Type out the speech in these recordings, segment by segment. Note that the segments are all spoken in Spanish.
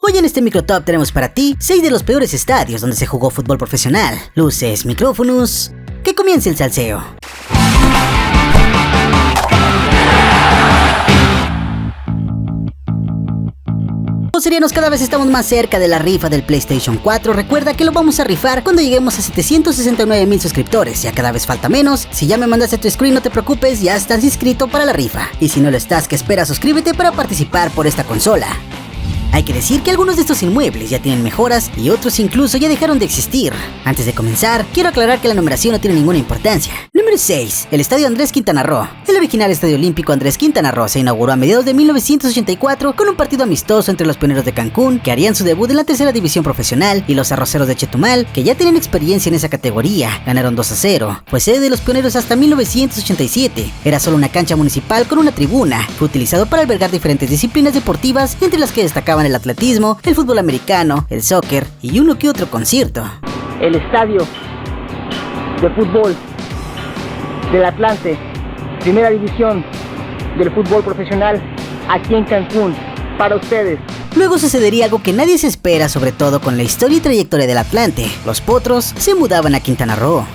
Hoy en este microtop tenemos para ti 6 de los peores estadios donde se jugó fútbol profesional. Luces, micrófonos, que comience el salseo. Serianos, cada vez estamos más cerca de la rifa del PlayStation 4. Recuerda que lo vamos a rifar cuando lleguemos a 769,000 suscriptores. Ya cada vez falta menos. Si ya me mandaste tu screen, no te preocupes, ya estás inscrito para la rifa. Y si no lo estás, ¿qué esperas? Suscríbete para participar por esta consola. Hay que decir que algunos de estos inmuebles ya tienen mejoras y otros incluso ya dejaron de existir. Antes de comenzar, quiero aclarar que la numeración no tiene ninguna importancia. Número 6. El Estadio Andrés Quintana Roo. El original Estadio Olímpico Andrés Quintana Roo se inauguró a mediados de 1984 con un partido amistoso entre los Pioneros de Cancún, que harían su debut en la tercera división profesional, y los Arroceros de Chetumal, que ya tenían experiencia en esa categoría. Ganaron 2-0. Fue sede de los Pioneros hasta 1987. Era solo una cancha municipal con una tribuna. Fue utilizado para albergar diferentes disciplinas deportivas, entre las que destacaban el atletismo, el fútbol americano, el soccer y uno que otro concierto. El estadio de fútbol del Atlante, primera división del fútbol profesional, aquí en Cancún, para ustedes. Luego sucedería algo que nadie se espera, sobre todo con la historia y trayectoria del Atlante. Los Potros se mudaban a Quintana Roo.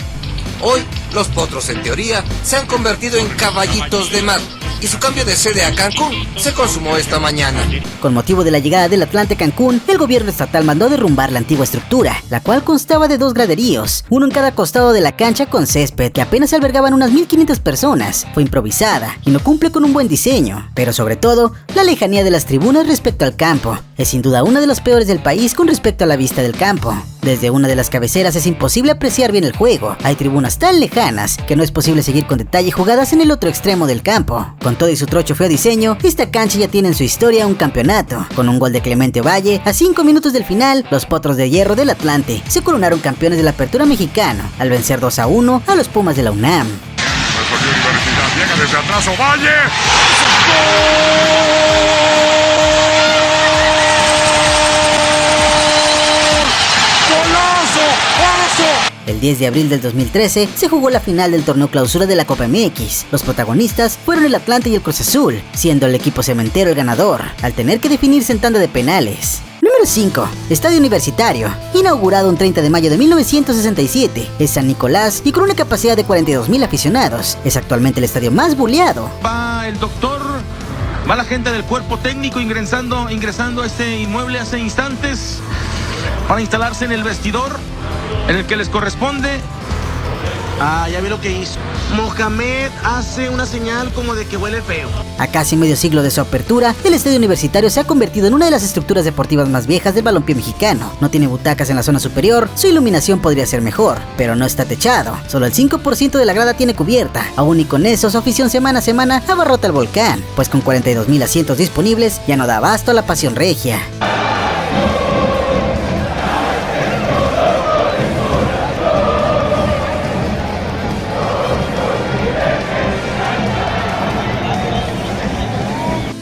Hoy, los Potros en teoría se han convertido en caballitos de mar, y su cambio de sede a Cancún se consumó esta mañana. Con motivo de la llegada del Atlante a Cancún, el gobierno estatal mandó derrumbar la antigua estructura, la cual constaba de 2 graderíos, uno en cada costado de la cancha con césped que apenas albergaban unas 1,500 personas. Fue improvisada y no cumple con un buen diseño, pero sobre todo, la lejanía de las tribunas respecto al campo. Es sin duda una de las peores del país con respecto a la vista del campo. Desde una de las cabeceras es imposible apreciar bien el juego. Hay tribunas tan lejanas que no es posible seguir con detalle jugadas en el otro extremo del campo. Con todo y su trocho feo diseño, esta cancha ya tiene en su historia un campeonato. Con un gol de Clemente Valle, a 5 minutos del final, los Potros de Hierro del Atlante se coronaron campeones de la Apertura Mexicana al vencer 2-1 a los Pumas de la UNAM. Llega desde atrás Ovalle. El 10 de abril del 2013 se jugó la final del torneo clausura de la Copa MX. Los protagonistas fueron el Atlante y el Cruz Azul, siendo el equipo cementero el ganador, al tener que definirse en tanda de penales. Número 5. Estadio Universitario. Inaugurado un 30 de mayo de 1967. Es San Nicolás y con una capacidad de 42,000 aficionados. Es actualmente el estadio más buleado. Va el doctor, va la gente del cuerpo técnico ingresando a este inmueble hace instantes para instalarse en el vestidor en el que les corresponde. Ya vi lo que hizo. Mohamed hace una señal como de que huele feo. A casi medio siglo de su apertura, el Estadio Universitario se ha convertido en una de las estructuras deportivas más viejas del balompié mexicano. No tiene butacas en la zona superior, su iluminación podría ser mejor, pero no está techado. Solo el 5% de la grada tiene cubierta. Aún y con eso, su afición semana a semana abarrota el volcán, pues con 42,000 asientos disponibles ya no da abasto a la pasión regia.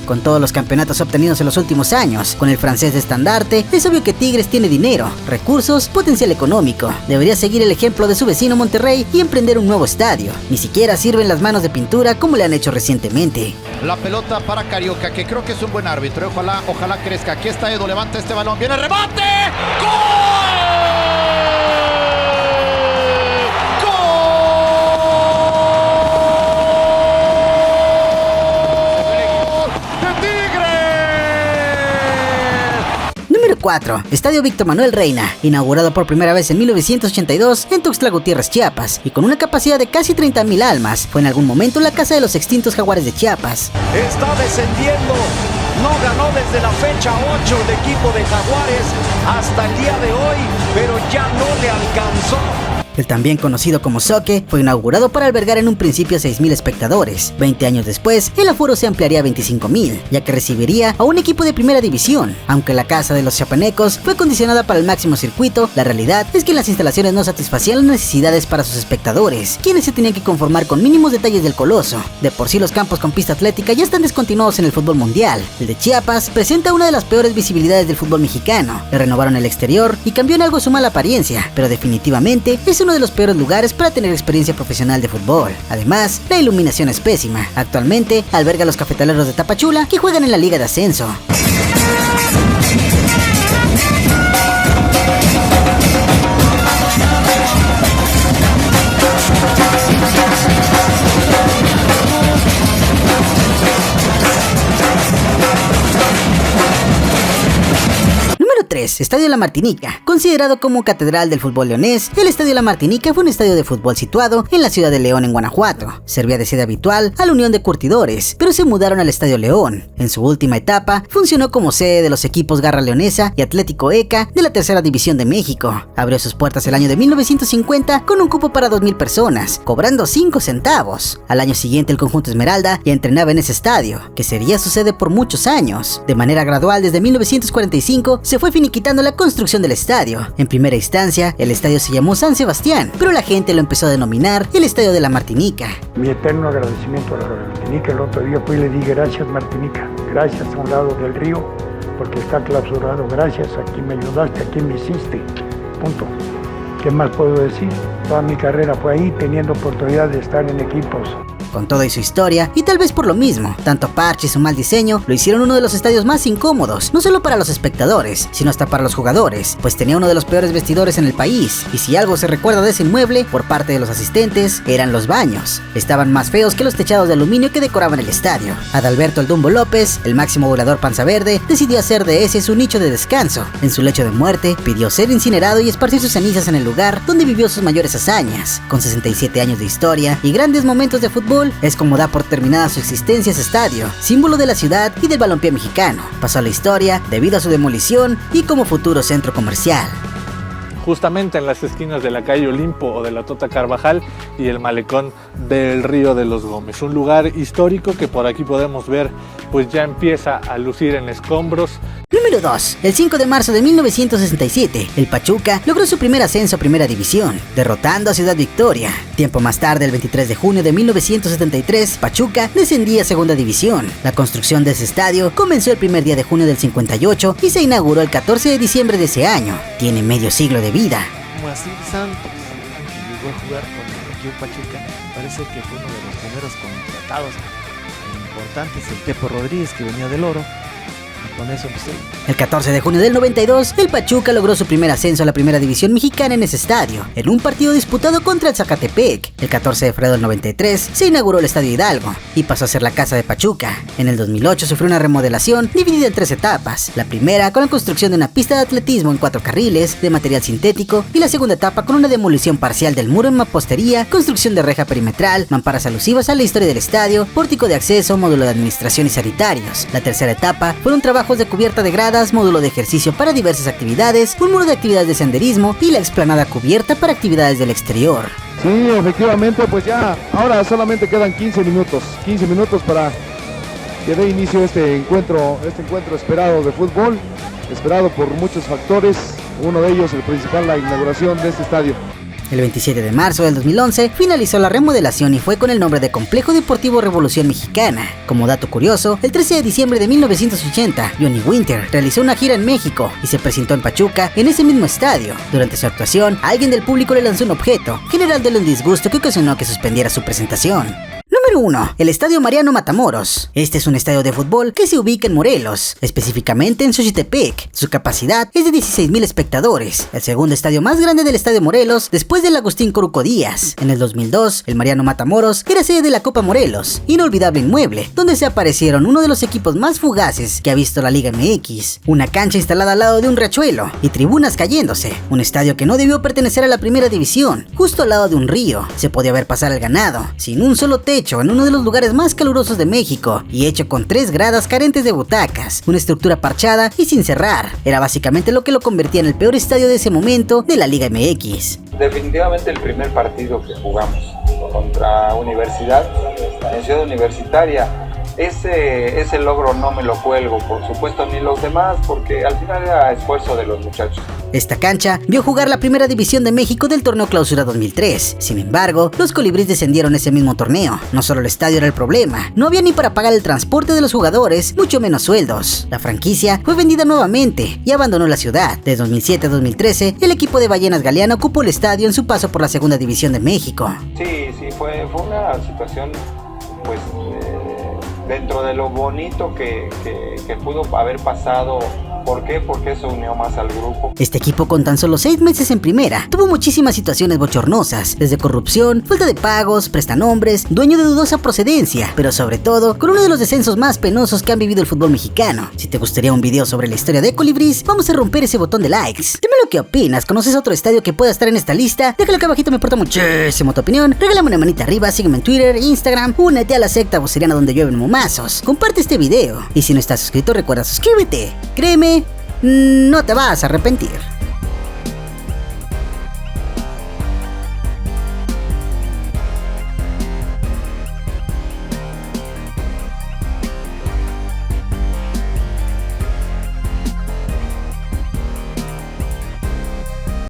Con todos los campeonatos obtenidos en los últimos años, con el francés de estandarte, es obvio que Tigres tiene dinero, recursos, potencial económico. Debería seguir el ejemplo de su vecino Monterrey y emprender un nuevo estadio. Ni siquiera sirven las manos de pintura como le han hecho recientemente. La pelota para Carioca, que creo que es un buen árbitro. Ojalá crezca. Aquí está Edo, levanta este balón. ¡Viene el remate! ¡Gol! Número 4. Estadio Víctor Manuel Reina. Inaugurado por primera vez en 1982 en Tuxtla Gutiérrez, Chiapas, y con una capacidad de casi 30,000 almas. Fue en algún momento la casa de los extintos Jaguares de Chiapas. Está descendiendo. No ganó desde la fecha 8 el equipo de Jaguares hasta el día de hoy, pero ya no le alcanzó. El también conocido como Zoque fue inaugurado para albergar en un principio a 6,000 espectadores. 20 años después, el aforo se ampliaría a 25,000, ya que recibiría a un equipo de primera división. Aunque la casa de los chapanecos fue condicionada para el máximo circuito, la realidad es que las instalaciones no satisfacían las necesidades para sus espectadores, quienes se tenían que conformar con mínimos detalles del coloso. De por sí, los campos con pista atlética ya están descontinuados en el fútbol mundial. El de Chiapas presenta una de las peores visibilidades del fútbol mexicano. Le renovaron el exterior y cambió en algo su mala apariencia, pero definitivamente es uno de los peores lugares para tener experiencia profesional de fútbol. Además, la iluminación es pésima. Actualmente alberga a los Cafetaleros de Tapachula, que juegan en la Liga de Ascenso. 3. Estadio La Martinica. Considerado como catedral del fútbol leonés, el Estadio La Martinica fue un estadio de fútbol situado en la ciudad de León, en Guanajuato. Servía de sede habitual a la Unión de Curtidores, pero se mudaron al Estadio León. En su última etapa, funcionó como sede de los equipos Garra Leonesa y Atlético ECA de la Tercera División de México. Abrió sus puertas el año de 1950 con un cupo para 2,000 personas, cobrando 5 centavos. Al año siguiente, el conjunto Esmeralda ya entrenaba en ese estadio, que sería su sede por muchos años. De manera gradual, desde 1945, se fue finiquitando la construcción del estadio. En primera instancia, el estadio se llamó San Sebastián, pero la gente lo empezó a denominar el Estadio de la Martinica. Mi eterno agradecimiento a la Martinica. El otro día fui y le di gracias, Martinica, gracias a un lado del río, porque está clausurado. Gracias, aquí me ayudaste, aquí me hiciste. Punto. ¿Qué más puedo decir? Toda mi carrera fue ahí, teniendo oportunidad de estar en equipos. Con toda su historia, y tal vez por lo mismo, tanto parche y su mal diseño lo hicieron uno de los estadios más incómodos, no solo para los espectadores, sino hasta para los jugadores, pues tenía uno de los peores vestidores en el país, y si algo se recuerda de ese inmueble, por parte de los asistentes, eran los baños. Estaban más feos que los techados de aluminio que decoraban el estadio. Adalberto El Dumbo López, el máximo goleador panza verde, decidió hacer de ese su nicho de descanso. En su lecho de muerte, pidió ser incinerado y esparcir sus cenizas en el lugar donde vivió sus mayores hazañas. Con 67 años de historia y grandes momentos de fútbol, es como da por terminada su existencia ese estadio, símbolo de la ciudad y del balompié mexicano. Pasó a la historia debido a su demolición y como futuro centro comercial. Justamente en las esquinas de la calle Olimpo o de la Tota Carvajal y el malecón del Río de los Gómez. Un lugar histórico que por aquí podemos ver pues ya empieza a lucir en escombros. Número 2. El 5 de marzo de 1967, el Pachuca logró su primer ascenso a Primera División, derrotando a Ciudad Victoria. Tiempo más tarde, el 23 de junio de 1973, Pachuca descendía a Segunda División. La construcción de ese estadio comenzó el primer día de junio del 58 y se inauguró el 14 de diciembre de ese año. Tiene medio siglo de vida. Moacir Santos, que llegó a jugar con el Pachuca, parece que fue uno de los primeros contratados importantes, el Tepo Rodríguez, que venía del Oro. Con eso, pues, el 14 de junio del 92, el Pachuca logró su primer ascenso a la Primera División Mexicana en ese estadio, en un partido disputado contra el Zacatepec. El 14 de febrero del 93 se inauguró el Estadio Hidalgo y pasó a ser la casa de Pachuca. En el 2008 sufrió una remodelación dividida en 3 etapas. La primera con la construcción de una pista de atletismo en 4 carriles de material sintético y la segunda etapa con una demolición parcial del muro en mampostería, construcción de reja perimetral, mamparas alusivas a la historia del estadio, pórtico de acceso, módulo de administración y sanitarios. La tercera etapa fueron trabajos de cubierta de gradas, módulo de ejercicio para diversas actividades, un muro de actividades de senderismo y la explanada cubierta para actividades del exterior. Sí, efectivamente, pues ya ahora solamente quedan 15 minutos para que dé inicio este encuentro esperado de fútbol, esperado por muchos factores, uno de ellos el principal, la inauguración de este estadio. El 27 de marzo del 2011 finalizó la remodelación y fue con el nombre de Complejo Deportivo Revolución Mexicana. Como dato curioso, el 13 de diciembre de 1980, Johnny Winter realizó una gira en México y se presentó en Pachuca en ese mismo estadio. Durante su actuación, alguien del público le lanzó un objeto, generándole un disgusto que ocasionó que suspendiera su presentación. Número 1. El Estadio Mariano Matamoros. Este es un estadio de fútbol que se ubica en Morelos, específicamente en Xochitepec. Su capacidad es de 16,000 espectadores, el segundo estadio más grande del Estadio Morelos después del Agustín Coruco Díaz. En el 2002, el Mariano Matamoros era sede de la Copa Morelos, inolvidable inmueble, donde se aparecieron uno de los equipos más fugaces que ha visto la Liga MX, una cancha instalada al lado de un riachuelo y tribunas cayéndose, un estadio que no debió pertenecer a la Primera División, justo al lado de un río. Se podía ver pasar el ganado, sin un solo techo, en uno de los lugares más calurosos de México y hecho con 3 gradas carentes de butacas, una estructura parchada y sin cerrar. Era básicamente lo que lo convertía en el peor estadio de ese momento de la Liga MX. Definitivamente el primer partido que jugamos contra Universidad, en Ciudad Universitaria, ese logro no me lo cuelgo, por supuesto, ni los demás, porque al final era esfuerzo de los muchachos. Esta cancha vio jugar la Primera División de México del torneo Clausura 2003. Sin embargo, los Colibríes descendieron ese mismo torneo. No solo el estadio era el problema, no había ni para pagar el transporte de los jugadores, mucho menos sueldos. La franquicia fue vendida nuevamente y abandonó la ciudad. De 2007 a 2013, el equipo de Ballenas Galeana ocupó el estadio en su paso por la Segunda División de México. Sí, fue una situación, pues, dentro de lo bonito que pudo haber pasado ¿Por qué? Porque eso unió más al grupo. Este equipo, con tan solo 6 meses en primera, tuvo muchísimas situaciones bochornosas, desde corrupción, falta de pagos, prestanombres, dueño de dudosa procedencia, pero sobre todo con uno de los descensos más penosos que han vivido el fútbol mexicano. Si te gustaría un video sobre la historia de Colibrís, vamos a romper ese botón de likes. Dime lo que opinas. ¿Conoces otro estadio que pueda estar en esta lista? Déjalo acá abajito, me importa muchísimo tu opinión. Regálame una manita arriba, sígueme en Twitter, Instagram, únete a la secta voceriana donde llueven momazos. Comparte este video y si no estás suscrito, recuerda suscríbete. Créeme, no te vas a arrepentir.